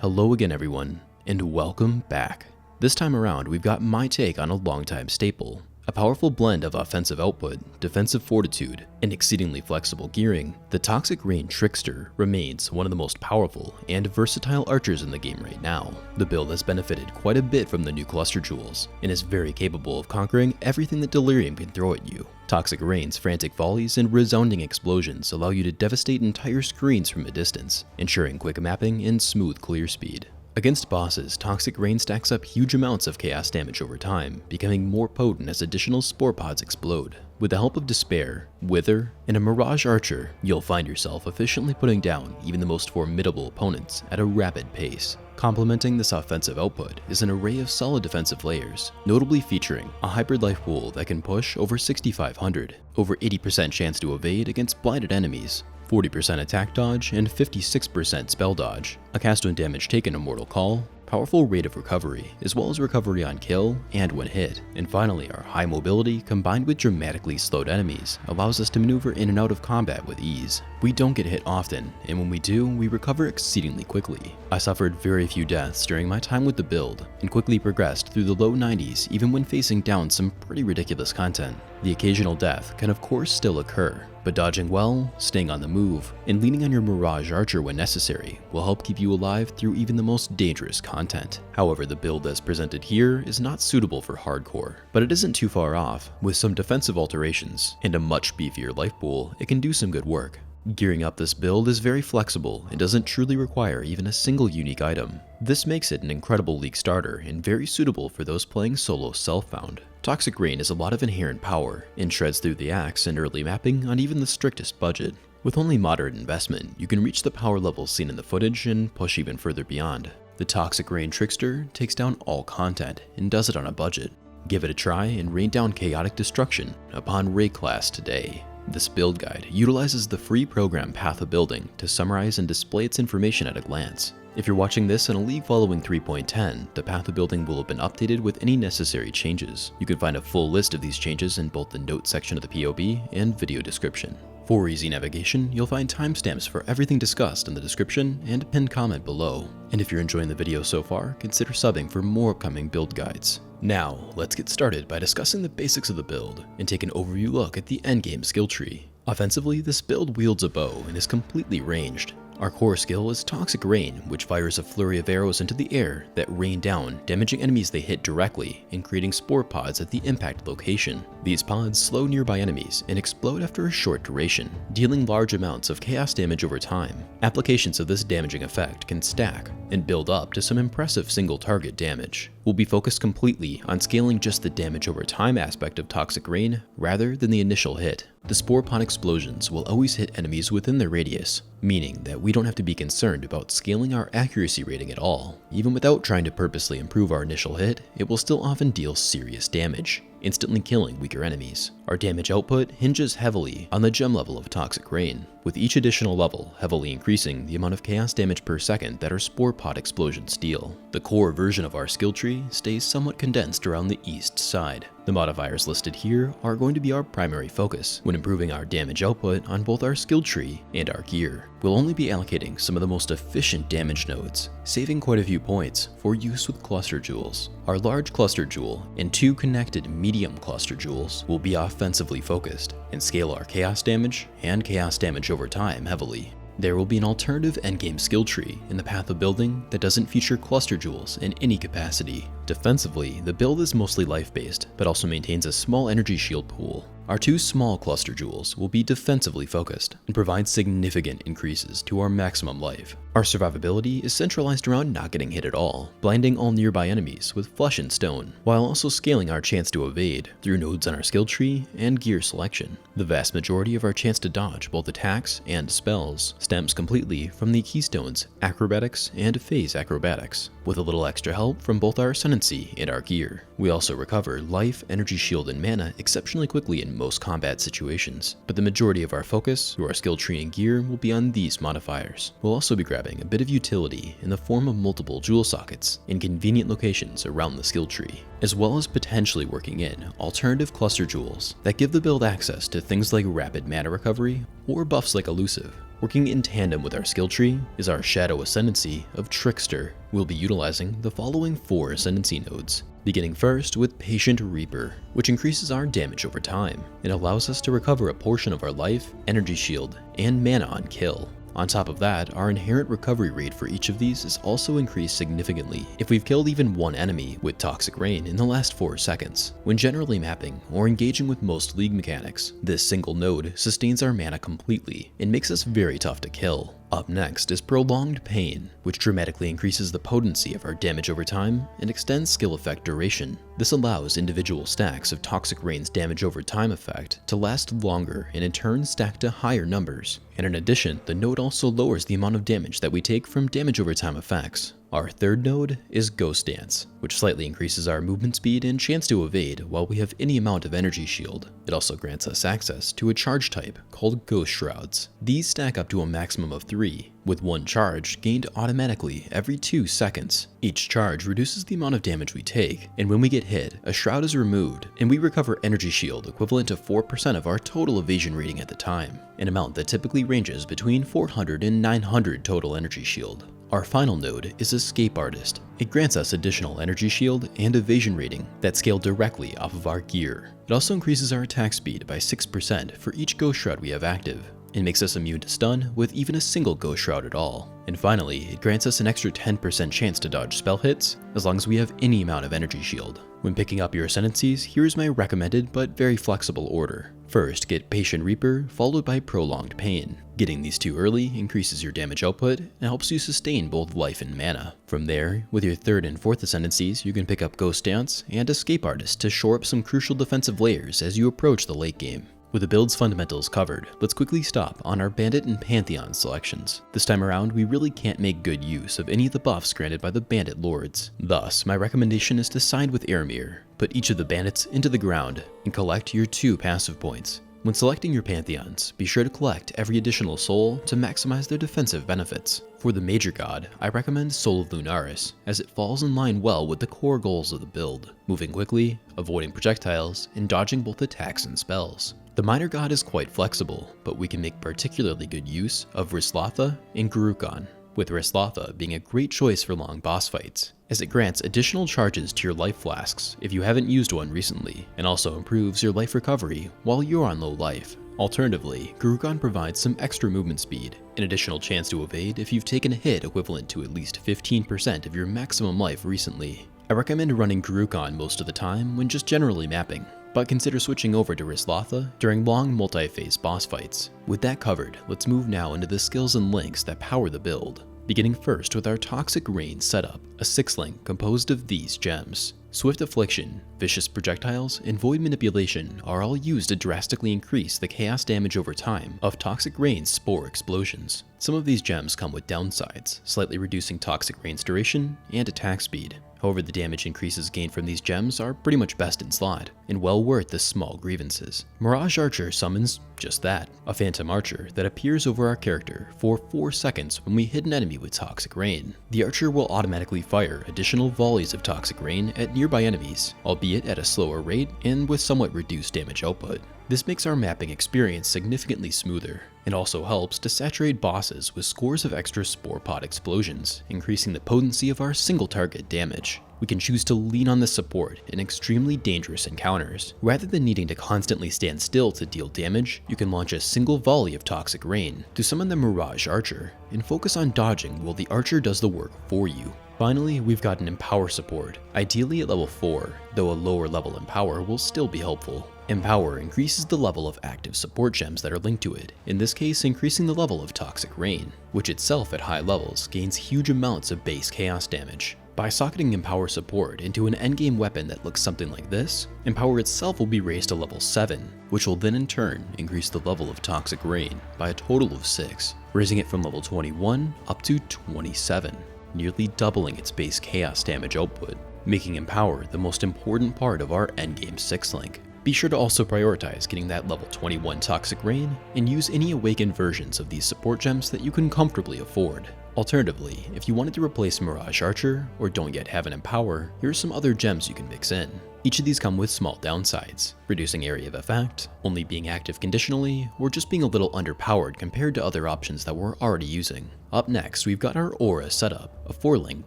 Hello again everyone, and welcome back. This time around we've got my take on a longtime staple, a powerful blend of offensive output, defensive fortitude, and exceedingly flexible gearing. The Toxic Rain Trickster remains one of the most powerful and versatile archers in the game right now. The build has benefited quite a bit from the new cluster jewels, and is very capable of conquering everything that Delirium can throw at you. Toxic Rain's frantic volleys and resounding explosions allow you to devastate entire screens from a distance, ensuring quick mapping and smooth clear speed. Against bosses, Toxic Rain stacks up huge amounts of chaos damage over time, becoming more potent as additional spore pods explode. With the help of Despair, Wither, and a Mirage Archer, you'll find yourself efficiently putting down even the most formidable opponents at a rapid pace. Complementing this offensive output is an array of solid defensive layers, notably featuring a Hybrid Life Pool that can push over 6,500, over 80% chance to evade against blinded enemies, 40% attack dodge, and 56% spell dodge, a cast when damage taken a mortal call, powerful rate of recovery, as well as recovery on kill and when hit. And finally, our high mobility combined with dramatically slowed enemies allows us to maneuver in and out of combat with ease. We don't get hit often, and when we do, we recover exceedingly quickly. I suffered very few deaths during my time with the build, and quickly progressed through the low 90s even when facing down some pretty ridiculous content. The occasional death can of course still occur, but dodging well, staying on the move, and leaning on your Mirage Archer when necessary will help keep you alive through even the most dangerous content. However, the build as presented here is not suitable for hardcore, but it isn't too far off. With some defensive alterations and a much beefier life pool, it can do some good work. Gearing up this build is very flexible and doesn't truly require even a single unique item. This makes it an incredible league starter and very suitable for those playing solo self-found. Toxic Rain has a lot of inherent power and shreds through the axe and early mapping on even the strictest budget. With only moderate investment, you can reach the power levels seen in the footage and push even further beyond. The Toxic Rain Trickster takes down all content and does it on a budget. Give it a try and rain down chaotic destruction upon Ray class today. This build guide utilizes the free program Path of Building to summarize and display its information at a glance. If you're watching this in a league following 3.10, the Path of Building will have been updated with any necessary changes. You can find a full list of these changes in both the notes section of the POB and video description. For easy navigation, you'll find timestamps for everything discussed in the description and a pinned comment below. And if you're enjoying the video so far, consider subbing for more upcoming build guides. Now, let's get started by discussing the basics of the build and take an overview look at the endgame skill tree. Offensively, this build wields a bow and is completely ranged. Our core skill is Toxic Rain, which fires a flurry of arrows into the air that rain down, damaging enemies they hit directly and creating spore pods at the impact location. These pods slow nearby enemies and explode after a short duration, dealing large amounts of chaos damage over time. Applications of this damaging effect can stack and build up to some impressive single target damage. We'll be focused completely on scaling just the damage over time aspect of Toxic Rain rather than the initial hit. The spore pod explosions will always hit enemies within their radius, meaning that we don't have to be concerned about scaling our accuracy rating at all. Even without trying to purposely improve our initial hit, it will still often deal serious damage, instantly killing weaker enemies. Our damage output hinges heavily on the gem level of Toxic Rain, with each additional level heavily increasing the amount of chaos damage per second that our spore pod explosions deal. The core version of our skill tree stays somewhat condensed around the east side. The modifiers listed here are going to be our primary focus when improving our damage output on both our skill tree and our gear. We'll only be allocating some of the most efficient damage nodes, saving quite a few points for use with cluster jewels. Our large cluster jewel and two connected medium cluster jewels will be offensively focused and scale our chaos damage and chaos damage over time heavily. There will be an alternative endgame skill tree in the Path of Building that doesn't feature cluster jewels in any capacity. Defensively, the build is mostly life-based, but also maintains a small energy shield pool. Our two small cluster jewels will be defensively focused and provide significant increases to our maximum life. Our survivability is centralized around not getting hit at all, blinding all nearby enemies with Flesh and Stone, while also scaling our chance to evade through nodes on our skill tree and gear selection. The vast majority of our chance to dodge both attacks and spells stems completely from the Keystone's Acrobatics and Phase Acrobatics, with a little extra help from both our Ascendancy and our gear. We also recover life, energy shield, and mana exceptionally quickly in most combat situations, but the majority of our focus through our skill tree and gear will be on these modifiers. We'll also be grabbing a bit of utility in the form of multiple jewel sockets in convenient locations around the skill tree, as well as potentially working in alternative cluster jewels that give the build access to things like rapid mana recovery or buffs like Elusive. Working in tandem with our skill tree is our Shadow Ascendancy of Trickster. We'll be utilizing the following 4 Ascendancy nodes, beginning first with Patient Reaper, which increases our damage over time and allows us to recover a portion of our life, energy shield, and mana on kill. On top of that, our inherent recovery rate for each of these is also increased significantly if we've killed even one enemy with Toxic Rain in the last 4 seconds. When generally mapping or engaging with most league mechanics, this single node sustains our mana completely and makes us very tough to kill. Up next is Prolonged Pain, which dramatically increases the potency of our damage over time and extends skill effect duration. This allows individual stacks of Toxic Rain's damage over time effect to last longer and in turn stack to higher numbers. And in addition, the node also lowers the amount of damage that we take from damage over time effects. Our third node is Ghost Dance, which slightly increases our movement speed and chance to evade while we have any amount of energy shield. It also grants us access to a charge type called Ghost Shrouds. These stack up to a maximum of 3, with 1 charge gained automatically every 2 seconds. Each charge reduces the amount of damage we take, and when we get hit, a shroud is removed, and we recover energy shield equivalent to 4% of our total evasion rating at the time, an amount that typically ranges between 400 and 900 total energy shield. Our final node is Escape Artist. It grants us additional energy shield and evasion rating that scale directly off of our gear. It also increases our attack speed by 6% for each Ghost Shroud we have active, and makes us immune to stun with even a single Ghost Shroud at all. And finally, it grants us an extra 10% chance to dodge spell hits as long as we have any amount of energy shield. When picking up your Ascendancies, here's my recommended but very flexible order. First, get Patient Reaper, followed by Prolonged Pain. Getting these 2 early increases your damage output and helps you sustain both life and mana. From there, with your 3rd and 4th Ascendancies, you can pick up Ghost Dance and Escape Artist to shore up some crucial defensive layers as you approach the late game. With the build's fundamentals covered, let's quickly stop on our Bandit and Pantheon selections. This time around, we really can't make good use of any of the buffs granted by the Bandit Lords. Thus, my recommendation is to side with Armour, put each of the Bandits into the ground, and collect your 2 passive points. When selecting your Pantheons, be sure to collect every additional soul to maximize their defensive benefits. For the Major God, I recommend Soul of Lunaris, as it falls in line well with the core goals of the build, moving quickly, avoiding projectiles, and dodging both attacks and spells. The Minor God is quite flexible, but we can make particularly good use of Rislatha and Gurukhan, with Rislatha being a great choice for long boss fights, as it grants additional charges to your life flasks if you haven't used one recently, and also improves your life recovery while you're on low life. Alternatively, Gurukhan provides some extra movement speed, an additional chance to evade if you've taken a hit equivalent to at least 15% of your maximum life recently. I recommend running Gurukhan most of the time when just generally mapping, but consider switching over to Rislatha during long multi-phase boss fights. With that covered, let's move now into the skills and links that power the build. Beginning first with our Toxic Rain setup, a 6-link composed of these gems. Swift Affliction, Vicious Projectiles, and Void Manipulation are all used to drastically increase the chaos damage over time of Toxic Rain's Spore explosions. Some of these gems come with downsides, slightly reducing Toxic Rain's duration and attack speed. However, the damage increases gained from these gems are pretty much best in slot, and well worth the small grievances. Mirage Archer summons just that, a Phantom Archer that appears over our character for 4 seconds when we hit an enemy with Toxic Rain. The Archer will automatically fire additional volleys of Toxic Rain at nearby enemies, albeit at a slower rate and with somewhat reduced damage output. This makes our mapping experience significantly smoother, and also helps to saturate bosses with scores of extra Spore Pod explosions, increasing the potency of our single target damage. We can choose to lean on this support in extremely dangerous encounters. Rather than needing to constantly stand still to deal damage, you can launch a single volley of Toxic Rain to summon the Mirage Archer, and focus on dodging while the Archer does the work for you. Finally, we've got an Empower support, ideally at level 4, though a lower level Empower will still be helpful. Empower increases the level of active support gems that are linked to it, in this case increasing the level of Toxic Rain, which itself at high levels gains huge amounts of base chaos damage. By socketing Empower support into an endgame weapon that looks something like this, Empower itself will be raised to level 7, which will then in turn increase the level of Toxic Rain by a total of 6, raising it from level 21 up to 27, nearly doubling its base chaos damage output, making Empower the most important part of our endgame 6-link. Be sure to also prioritize getting that level 21 Toxic Rain, and use any awakened versions of these support gems that you can comfortably afford. Alternatively, if you wanted to replace Mirage Archer, or don't yet have an Empower, here are some other gems you can mix in. Each of these come with small downsides, reducing area of effect, only being active conditionally, or just being a little underpowered compared to other options that we're already using. Up next, we've got our aura setup, a 4-link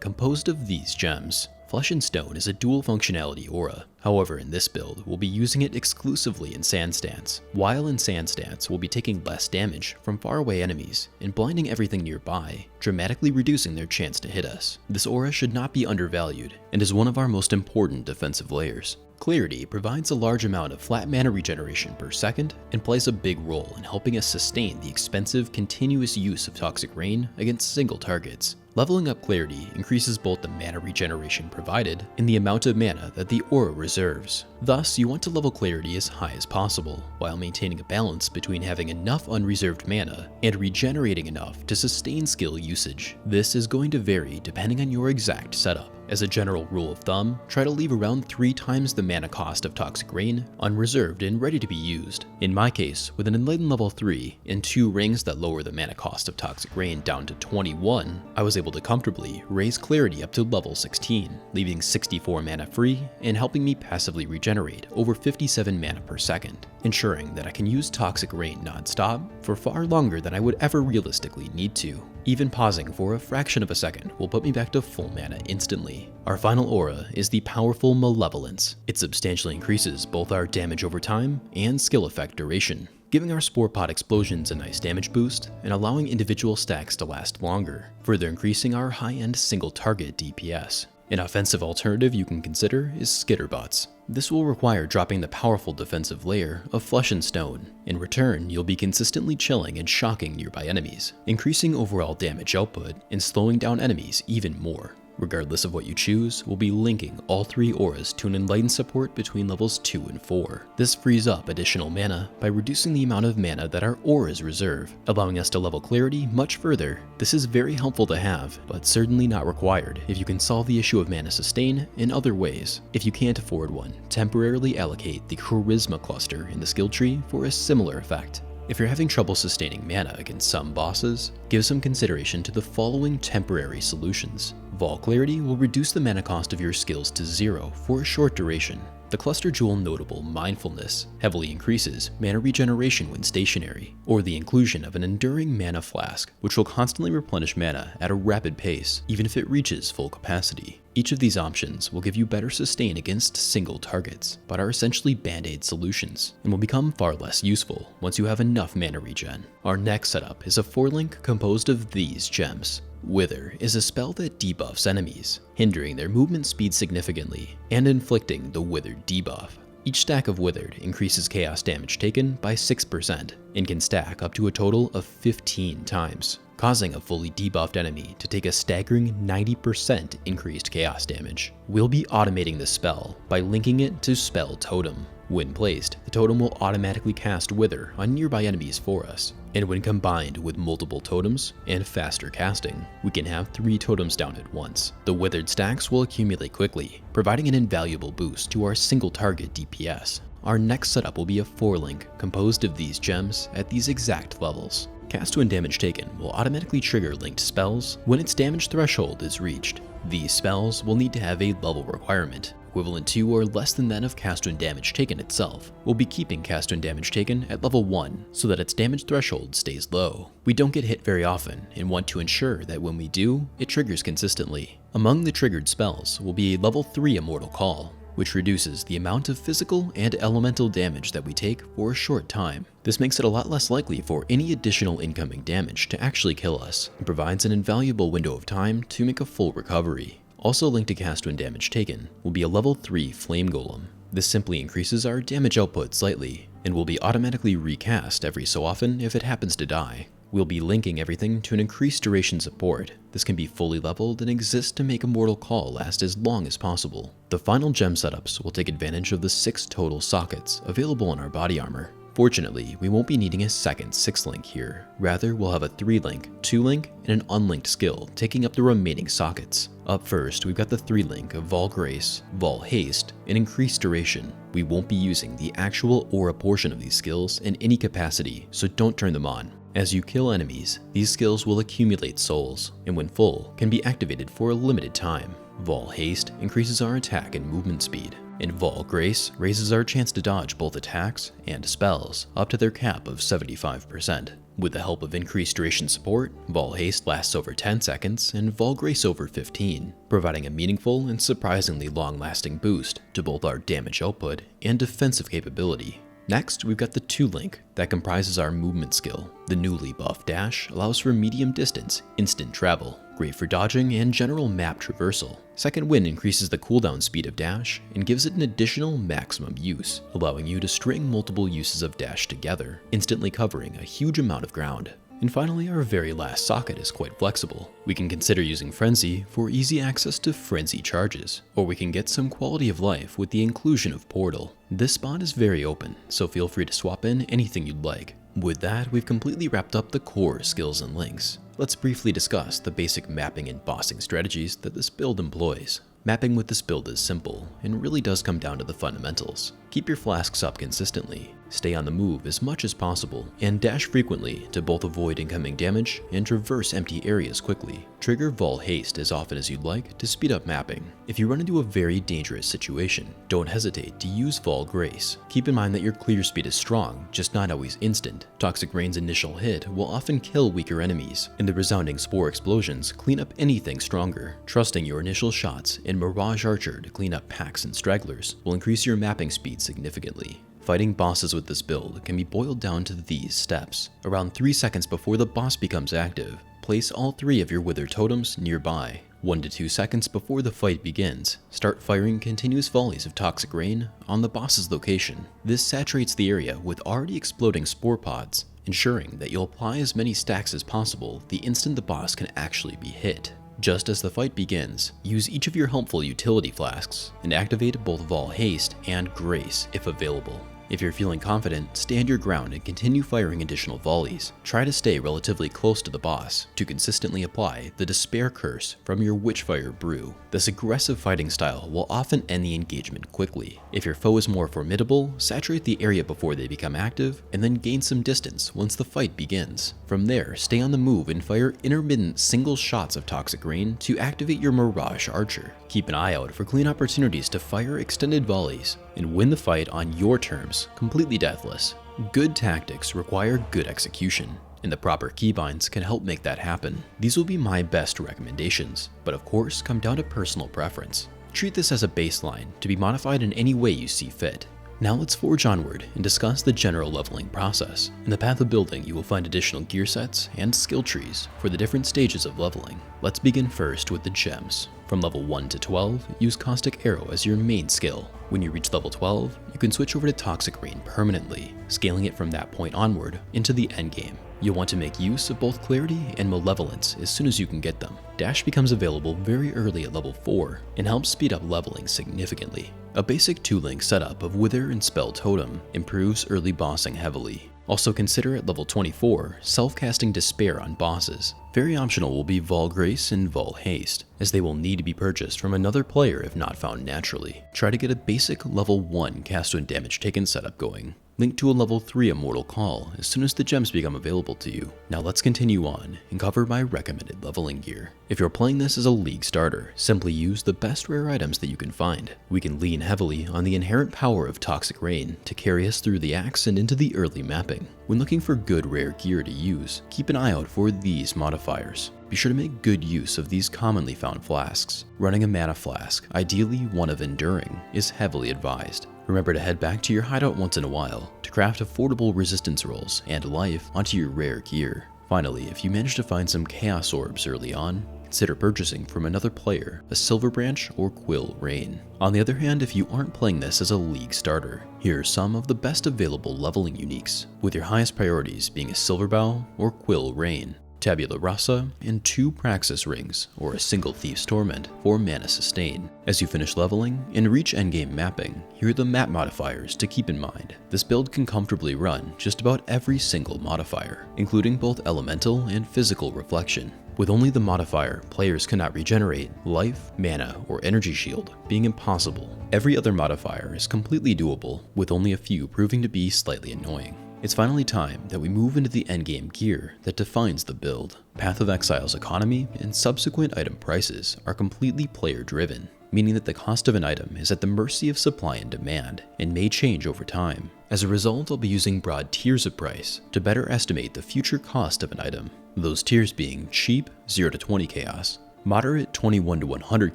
composed of these gems. Flesh and Stone is a dual functionality aura. However, in this build, we'll be using it exclusively in Sand Stance. While in Sand Stance, we'll be taking less damage from faraway enemies and blinding everything nearby, dramatically reducing their chance to hit us. This aura should not be undervalued and is one of our most important defensive layers. Clarity provides a large amount of flat mana regeneration per second and plays a big role in helping us sustain the expensive, continuous use of Toxic Rain against single targets. Leveling up Clarity increases both the mana regeneration provided and the amount of mana that the aura reserves. Thus, you want to level Clarity as high as possible, while maintaining a balance between having enough unreserved mana and regenerating enough to sustain skill usage. This is going to vary depending on your exact setup. As a general rule of thumb, try to leave around 3 times the mana cost of Toxic Rain unreserved and ready to be used. In my case, with an Enlighten level 3 and 2 rings that lower the mana cost of Toxic Rain down to 21, I was able to comfortably raise Clarity up to level 16, leaving 64 mana free and helping me passively regenerate over 57 mana per second, ensuring that I can use Toxic Rain non-stop for far longer than I would ever realistically need to. Even pausing for a fraction of a second will put me back to full mana instantly. Our final aura is the powerful Malevolence. It substantially increases both our damage over time and skill effect duration, giving our Spore Pod explosions a nice damage boost and allowing individual stacks to last longer, further increasing our high-end single target DPS. An offensive alternative you can consider is Skitterbots. This will require dropping the powerful defensive layer of Flesh and Stone. In return, you'll be consistently chilling and shocking nearby enemies, increasing overall damage output and slowing down enemies even more. Regardless of what you choose, we'll be linking all 3 auras to an Enlighten support between levels 2 and 4. This frees up additional mana by reducing the amount of mana that our auras reserve, allowing us to level Clarity much further. This is very helpful to have, but certainly not required if you can solve the issue of mana sustain in other ways. If you can't afford one, temporarily allocate the Charisma cluster in the skill tree for a similar effect. If you're having trouble sustaining mana against some bosses, give some consideration to the following temporary solutions. Vol Clarity will reduce the mana cost of your skills to 0 for a short duration. The Cluster Jewel notable Mindfulness heavily increases mana regeneration when stationary, or the inclusion of an Enduring Mana Flask, which will constantly replenish mana at a rapid pace, even if it reaches full capacity. Each of these options will give you better sustain against single targets, but are essentially band-aid solutions, and will become far less useful once you have enough mana regen. Our next setup is a 4-link composed of these gems. Wither is a spell that debuffs enemies, hindering their movement speed significantly, and inflicting the Withered debuff. Each stack of Withered increases chaos damage taken by 6%, and can stack up to a total of 15 times, causing a fully debuffed enemy to take a staggering 90% increased chaos damage. We'll be automating this spell by linking it to Spell Totem. When placed, the totem will automatically cast Wither on nearby enemies for us, and when combined with multiple totems and faster casting, we can have 3 totems down at once. The Withered stacks will accumulate quickly, providing an invaluable boost to our single target DPS. Our next setup will be a 4-link composed of these gems at these exact levels. Cast when damage taken will automatically trigger linked spells when its damage threshold is reached. These spells will need to have a level requirement, equivalent to or less than that of cast when damage taken itself. We'll be keeping cast when damage taken at level 1 so that its damage threshold stays low. We don't get hit very often and want to ensure that when we do, it triggers consistently. Among the triggered spells will be a level 3 Immortal Call, which reduces the amount of physical and elemental damage that we take for a short time. This makes it a lot less likely for any additional incoming damage to actually kill us, and provides an invaluable window of time to make a full recovery. Also linked to cast when damage taken will be a level 3 Flame Golem. This simply increases our damage output slightly, and will be automatically recast every so often if it happens to die. We'll be linking everything to an increased duration support. This can be fully leveled and exists to make Immortal Call last as long as possible. The final gem setups will take advantage of the 6 total sockets available in our body armor. Fortunately, we won't be needing a second 6-link here. Rather, we'll have a 3-link, 2-link, and an unlinked skill taking up the remaining sockets. Up first, we've got the 3-link of Vol Grace, Vol Haste, and Increased Duration. We won't be using the actual aura portion of these skills in any capacity, so don't turn them on. As you kill enemies, these skills will accumulate souls, and when full, can be activated for a limited time. Vol Haste increases our attack and movement speed, and Vol Grace raises our chance to dodge both attacks and spells up to their cap of 75%. With the help of increased duration support, Vol Haste lasts over 10 seconds and Vol Grace over 15, providing a meaningful and surprisingly long-lasting boost to both our damage output and defensive capability. Next, we've got the 2-link that comprises our movement skill. The newly buffed Dash allows for medium distance, instant travel, great for dodging and general map traversal. Second Wind increases the cooldown speed of Dash and gives it an additional maximum use, allowing you to string multiple uses of Dash together, instantly covering a huge amount of ground. And finally, our very last socket is quite flexible. We can consider using Frenzy for easy access to Frenzy charges, or we can get some quality of life with the inclusion of Portal. This spot is very open, so feel free to swap in anything you'd like. With that, we've completely wrapped up the core skills and links. Let's briefly discuss the basic mapping and bossing strategies that this build employs. Mapping with this build is simple, and really does come down to the fundamentals. Keep your flasks up consistently, stay on the move as much as possible, and dash frequently to both avoid incoming damage and traverse empty areas quickly. Trigger Vol Haste as often as you'd like to speed up mapping. If you run into a very dangerous situation, don't hesitate to use Vol Grace. Keep in mind that your clear speed is strong, just not always instant. Toxic Rain's initial hit will often kill weaker enemies, and the resounding Spore explosions clean up anything stronger. Trusting your initial shots and Mirage Archer to clean up packs and stragglers will increase your mapping speed significantly. Fighting bosses with this build can be boiled down to these steps. Around 3 seconds before the boss becomes active, place all 3 of your Wither Totems nearby. 1 to 2 seconds before the fight begins, start firing continuous volleys of Toxic Rain on the boss's location. This saturates the area with already exploding Spore pods, ensuring that you'll apply as many stacks as possible the instant the boss can actually be hit. Just as the fight begins, use each of your helpful utility flasks and activate both Vol Haste and Grace if available. If you're feeling confident, stand your ground and continue firing additional volleys. Try to stay relatively close to the boss to consistently apply the Despair Curse from your Witchfire brew. This aggressive fighting style will often end the engagement quickly. If your foe is more formidable, saturate the area before they become active, and then gain some distance once the fight begins. From there, stay on the move and fire intermittent single shots of Toxic Rain to activate your Mirage Archer. Keep an eye out for clean opportunities to fire extended volleys, and win the fight on your terms, completely deathless. Good tactics require good execution, and the proper keybinds can help make that happen. These will be my best recommendations, but of course come down to personal preference. Treat this as a baseline to be modified in any way you see fit. Now let's forge onward and discuss the general leveling process. In the path of building, you will find additional gear sets and skill trees for the different stages of leveling. Let's begin first with the gems. From level 1 to 12, use Caustic Arrow as your main skill. When you reach level 12, you can switch over to Toxic Rain permanently, scaling it from that point onward into the endgame. You'll want to make use of both Clarity and Malevolence as soon as you can get them. Dash becomes available very early at level 4 and helps speed up leveling significantly. A basic 2-link setup of Wither and Spell Totem improves early bossing heavily. Also consider at level 24, self-casting Despair on bosses. Very optional will be Vol Grace and Vol Haste, as they will need to be purchased from another player if not found naturally. Try to get a basic level 1 cast when damage taken setup going. Link to a level 3 Immortal Call as soon as the gems become available to you. Now let's continue on and cover my recommended leveling gear. If you're playing this as a league starter, simply use the best rare items that you can find. We can lean heavily on the inherent power of Toxic Rain to carry us through the axe and into the early mapping. When looking for good rare gear to use, keep an eye out for these modifiers. Be sure to make good use of these commonly found flasks. Running a mana flask, ideally one of Enduring, is heavily advised. Remember to head back to your hideout once in a while to craft affordable resistance rolls and life onto your rare gear. Finally, if you manage to find some Chaos Orbs early on, consider purchasing from another player a Silver Branch or Quill Rain. On the other hand, if you aren't playing this as a league starter, here are some of the best available leveling uniques, with your highest priorities being a Silver Bow or Quill Rain, Tabula Rasa, and 2 Praxis Rings, or a single Thief's Torment for mana sustain. As you finish leveling and reach endgame mapping, here are the map modifiers to keep in mind. This build can comfortably run just about every single modifier, including both elemental and physical reflection. With only the modifier players cannot regenerate, life, mana, or energy shield being impossible. Every other modifier is completely doable, with only a few proving to be slightly annoying. It's finally time that we move into the endgame gear that defines the build. Path of Exile's economy and subsequent item prices are completely player driven, meaning that the cost of an item is at the mercy of supply and demand and may change over time. As a result, I'll be using broad tiers of price to better estimate the future cost of an item, those tiers being cheap 0 to 20 chaos, moderate 21 to 100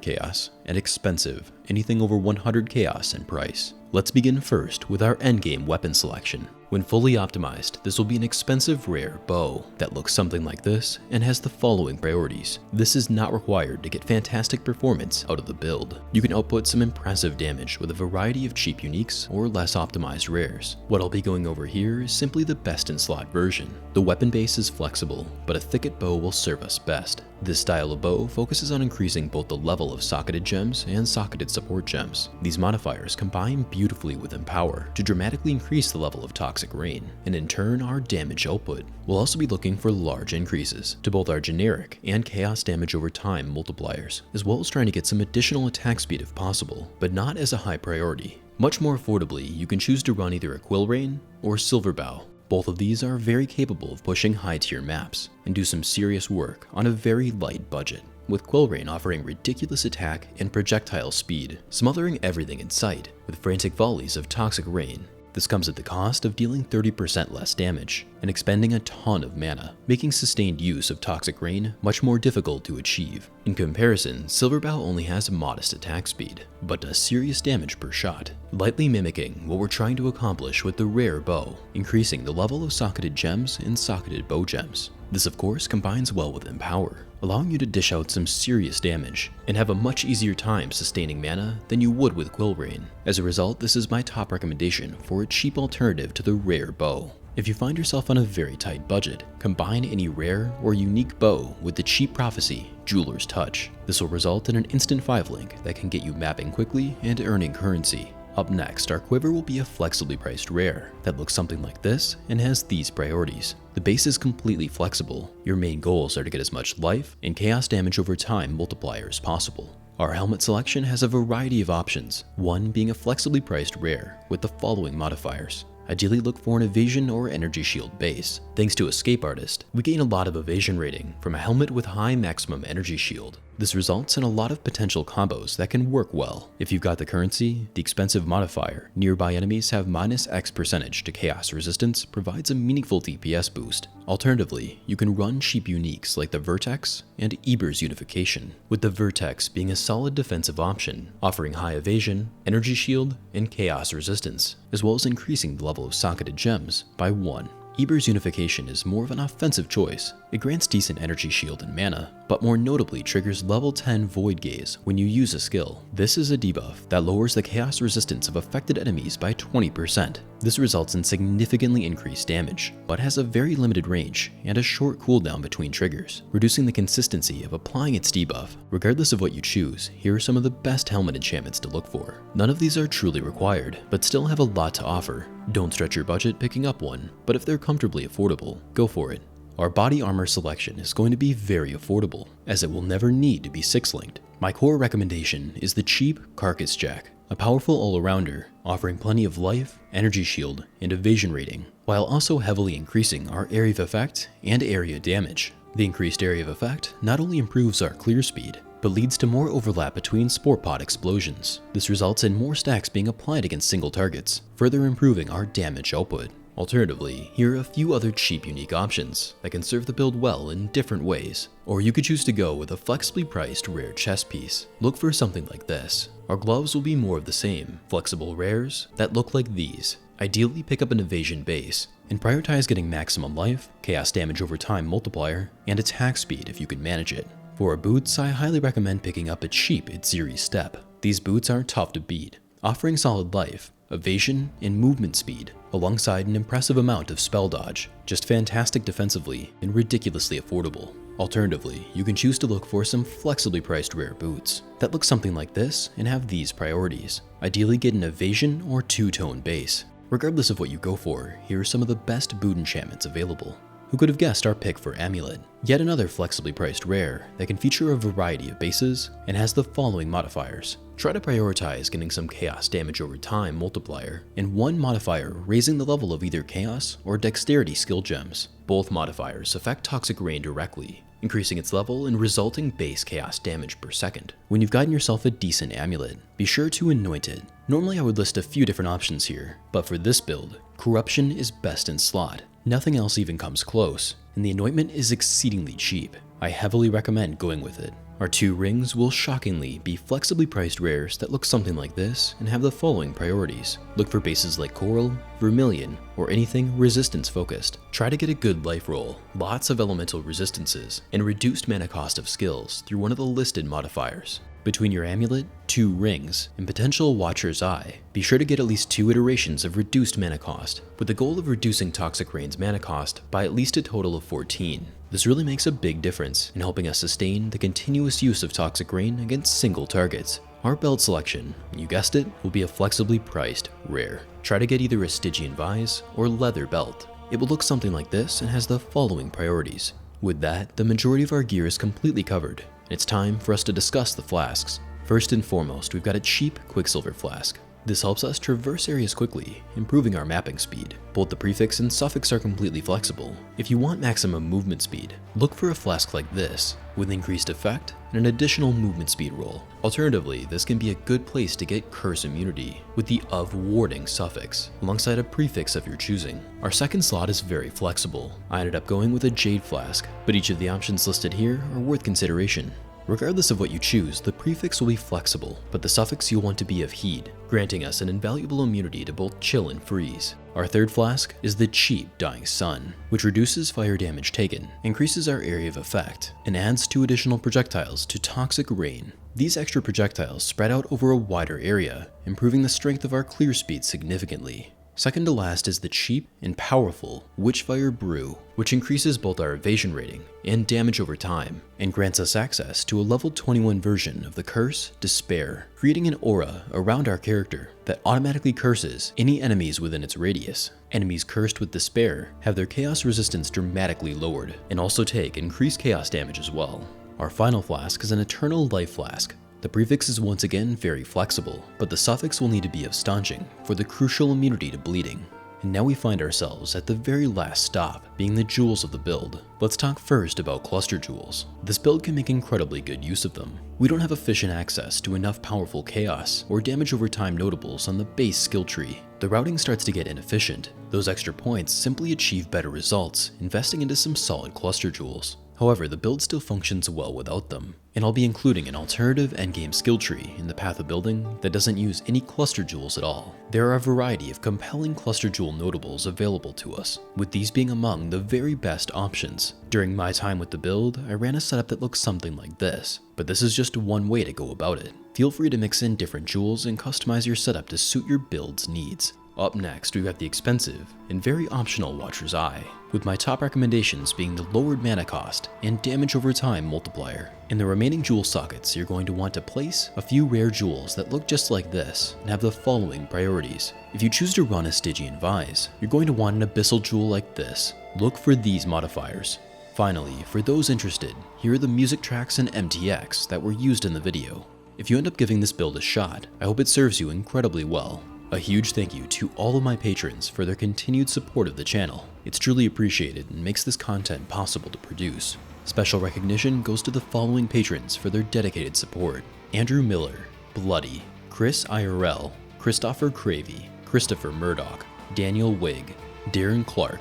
chaos, and expensive anything over 100 chaos in price. Let's begin first with our endgame weapon selection. When fully optimized, this will be an expensive rare bow that looks something like this and has the following priorities. This is not required to get fantastic performance out of the build. You can output some impressive damage with a variety of cheap uniques or less optimized rares. What I'll be going over here is simply the best in slot version. The weapon base is flexible, but a thicket bow will serve us best. This style of bow focuses on increasing both the level of socketed gems and socketed support gems. These modifiers combine beautifully with Empower to dramatically increase the level of Toxic Rain, and in turn our damage output. We'll also be looking for large increases to both our generic and chaos damage over time multipliers, as well as trying to get some additional attack speed if possible, but not as a high priority. Much more affordably, you can choose to run either a Quill Rain or Silverbow. Both of these are very capable of pushing high tier maps and do some serious work on a very light budget, with Quill Rain offering ridiculous attack and projectile speed, smothering everything in sight with frantic volleys of Toxic Rain. This comes at the cost of dealing 30% less damage and expending a ton of mana, making sustained use of Toxic Rain much more difficult to achieve. In comparison, Silverbow only has modest attack speed, but does serious damage per shot, lightly mimicking what we're trying to accomplish with the rare bow, increasing the level of socketed gems and socketed bow gems. This of course combines well with Empower, allowing you to dish out some serious damage and have a much easier time sustaining mana than you would with Quill Rain. As a result, this is my top recommendation for a cheap alternative to the rare bow. If you find yourself on a very tight budget, combine any rare or unique bow with the cheap Prophecy, Jeweler's Touch. This will result in an instant 5-link that can get you mapping quickly and earning currency. Up next, our Quiver will be a flexibly priced rare that looks something like this and has these priorities. The base is completely flexible. Your main goals are to get as much life and chaos damage over time multiplier as possible. Our helmet selection has a variety of options, one being a flexibly priced rare with the following modifiers. Ideally look for an evasion or energy shield base. Thanks to Escape Artist, we gain a lot of evasion rating from a helmet with high maximum energy shield. This results in a lot of potential combos that can work well. If you've got the currency, the expensive modifier, nearby enemies have -X% to chaos resistance provides a meaningful DPS boost. Alternatively, you can run cheap uniques like the Vertex and Eber's Unification, with the Vertex being a solid defensive option, offering high evasion, energy shield, and chaos resistance, as well as increasing the level of socketed gems by 1. Eber's Unification is more of an offensive choice. It grants decent energy shield and mana, but more notably triggers level 10 Void Gaze when you use a skill. This is a debuff that lowers the chaos resistance of affected enemies by 20%. This results in significantly increased damage, but has a very limited range and a short cooldown between triggers, reducing the consistency of applying its debuff. Regardless of what you choose, here are some of the best helmet enchantments to look for. None of these are truly required, but still have a lot to offer. Don't stretch your budget picking up one, but if they're comfortably affordable, go for it. Our body armor selection is going to be very affordable, as it will never need to be 6-linked. My core recommendation is the cheap Carcass Jack, a powerful all-arounder, offering plenty of life, energy shield, and evasion rating, while also heavily increasing our area of effect and area damage. The increased area of effect not only improves our clear speed, but leads to more overlap between Spore Pod explosions. This results in more stacks being applied against single targets, further improving our damage output. Alternatively, here are a few other cheap unique options that can serve the build well in different ways. Or you could choose to go with a flexibly priced rare chest piece. Look for something like this. Our gloves will be more of the same, flexible rares that look like these. Ideally pick up an evasion base, and prioritize getting maximum life, chaos damage over time multiplier, and attack speed if you can manage it. For our boots, I highly recommend picking up a cheap Itziri Step. These boots are tough to beat, offering solid life, evasion, and movement speed, alongside an impressive amount of spell dodge, just fantastic defensively and ridiculously affordable. Alternatively, you can choose to look for some flexibly priced rare boots that look something like this and have these priorities. Ideally get an evasion or two-tone base. Regardless of what you go for, here are some of the best boot enchantments available. Who could have guessed our pick for Amulet? Yet another flexibly priced rare that can feature a variety of bases and has the following modifiers. Try to prioritize getting some chaos damage over time multiplier, and one modifier raising the level of either chaos or dexterity skill gems. Both modifiers affect Toxic Rain directly, increasing its level and resulting base chaos damage per second. When you've gotten yourself a decent amulet, be sure to anoint it. Normally I would list a few different options here, but for this build, Corruption is best in slot. Nothing else even comes close, and the anointment is exceedingly cheap. I heavily recommend going with it. Our 2 rings will shockingly be flexibly priced rares that look something like this and have the following priorities. Look for bases like Coral, Vermilion, or anything resistance focused. Try to get a good life roll, lots of elemental resistances, and reduced mana cost of skills through one of the listed modifiers. Between your amulet, 2 rings, and potential Watcher's Eye, be sure to get at least 2 iterations of reduced mana cost, with the goal of reducing Toxic Rain's mana cost by at least a total of 14. This really makes a big difference in helping us sustain the continuous use of Toxic Rain against single targets. Our belt selection, you guessed it, will be a flexibly priced rare. Try to get either a Stygian Vise or leather belt. It will look something like this and has the following priorities. With that, the majority of our gear is completely covered. It's time for us to discuss the flasks. First and foremost, we've got a cheap Quicksilver flask. This helps us traverse areas quickly, improving our mapping speed. Both the prefix and suffix are completely flexible. If you want maximum movement speed, look for a flask like this, with increased effect and an additional movement speed roll. Alternatively, this can be a good place to get curse immunity, with the of warding suffix, alongside a prefix of your choosing. Our second slot is very flexible. I ended up going with a Jade flask, but each of the options listed here are worth consideration. Regardless of what you choose, the prefix will be flexible, but the suffix you'll want to be of heed, granting us an invaluable immunity to both chill and freeze. Our third flask is the cheap Dying Sun, which reduces fire damage taken, increases our area of effect, and adds 2 additional projectiles to Toxic Rain. These extra projectiles spread out over a wider area, improving the strength of our clear speed significantly. Second to last is the cheap and powerful Witchfire Brew, which increases both our evasion rating and damage over time, and grants us access to a level 21 version of the curse Despair, creating an aura around our character that automatically curses any enemies within its radius. Enemies cursed with Despair have their chaos resistance dramatically lowered, and also take increased chaos damage as well. Our final flask is an Eternal Life Flask. The prefix is once again very flexible, but the suffix will need to be of staunching for the crucial immunity to bleeding. And now we find ourselves at the very last stop, being the jewels of the build. Let's talk first about cluster jewels. This build can make incredibly good use of them. We don't have efficient access to enough powerful chaos or damage over time notables on the base skill tree. The routing starts to get inefficient. Those extra points simply achieve better results, investing into some solid cluster jewels. However, the build still functions well without them, and I'll be including an alternative endgame skill tree in the path of building that doesn't use any cluster jewels at all. There are a variety of compelling cluster jewel notables available to us, with these being among the very best options. During my time with the build, I ran a setup that looks something like this, but this is just one way to go about it. Feel free to mix in different jewels and customize your setup to suit your build's needs. Up next, we've got the expensive and very optional Watcher's Eye, with my top recommendations being the lowered mana cost and damage over time multiplier. In the remaining jewel sockets, you're going to want to place a few rare jewels that look just like this and have the following priorities. If you choose to run a Stygian Vise, you're going to want an abyssal jewel like this. Look for these modifiers. Finally, for those interested, here are the music tracks and MTX that were used in the video. If you end up giving this build a shot, I hope it serves you incredibly well. A huge thank you to all of my patrons for their continued support of the channel. It's truly appreciated and makes this content possible to produce. Special recognition goes to the following patrons for their dedicated support: Andrew Miller, Bloody, Chris IRL, Christopher Cravey, Christopher Murdoch, Daniel Wigg, Darren Clark,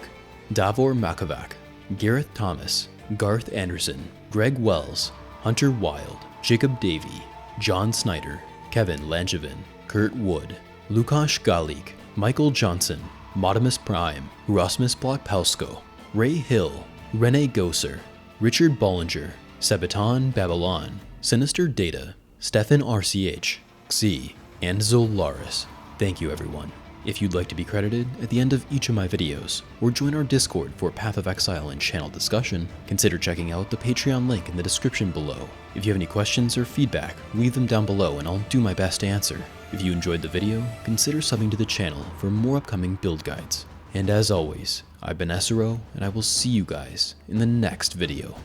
Davor Makovac, Gareth Thomas, Garth Anderson, Greg Wells, Hunter Wild, Jacob Davey, John Snyder, Kevin Langevin, Kurt Wood, Lukasz Galik, Michael Johnson, Modimus Prime, Rasmus Blokpausko, Ray Hill, Rene Gosser, Richard Bollinger, Sabaton Babylon, Sinister Data, Stefan RCH, Xi, and Zolaris. Thank you everyone. If you'd like to be credited at the end of each of my videos, or join our Discord for Path of Exile and channel discussion, consider checking out the Patreon link in the description below. If you have any questions or feedback, leave them down below and I'll do my best to answer. If you enjoyed the video, consider subbing to the channel for more upcoming build guides. And as always, I've been Esero, and I will see you guys in the next video.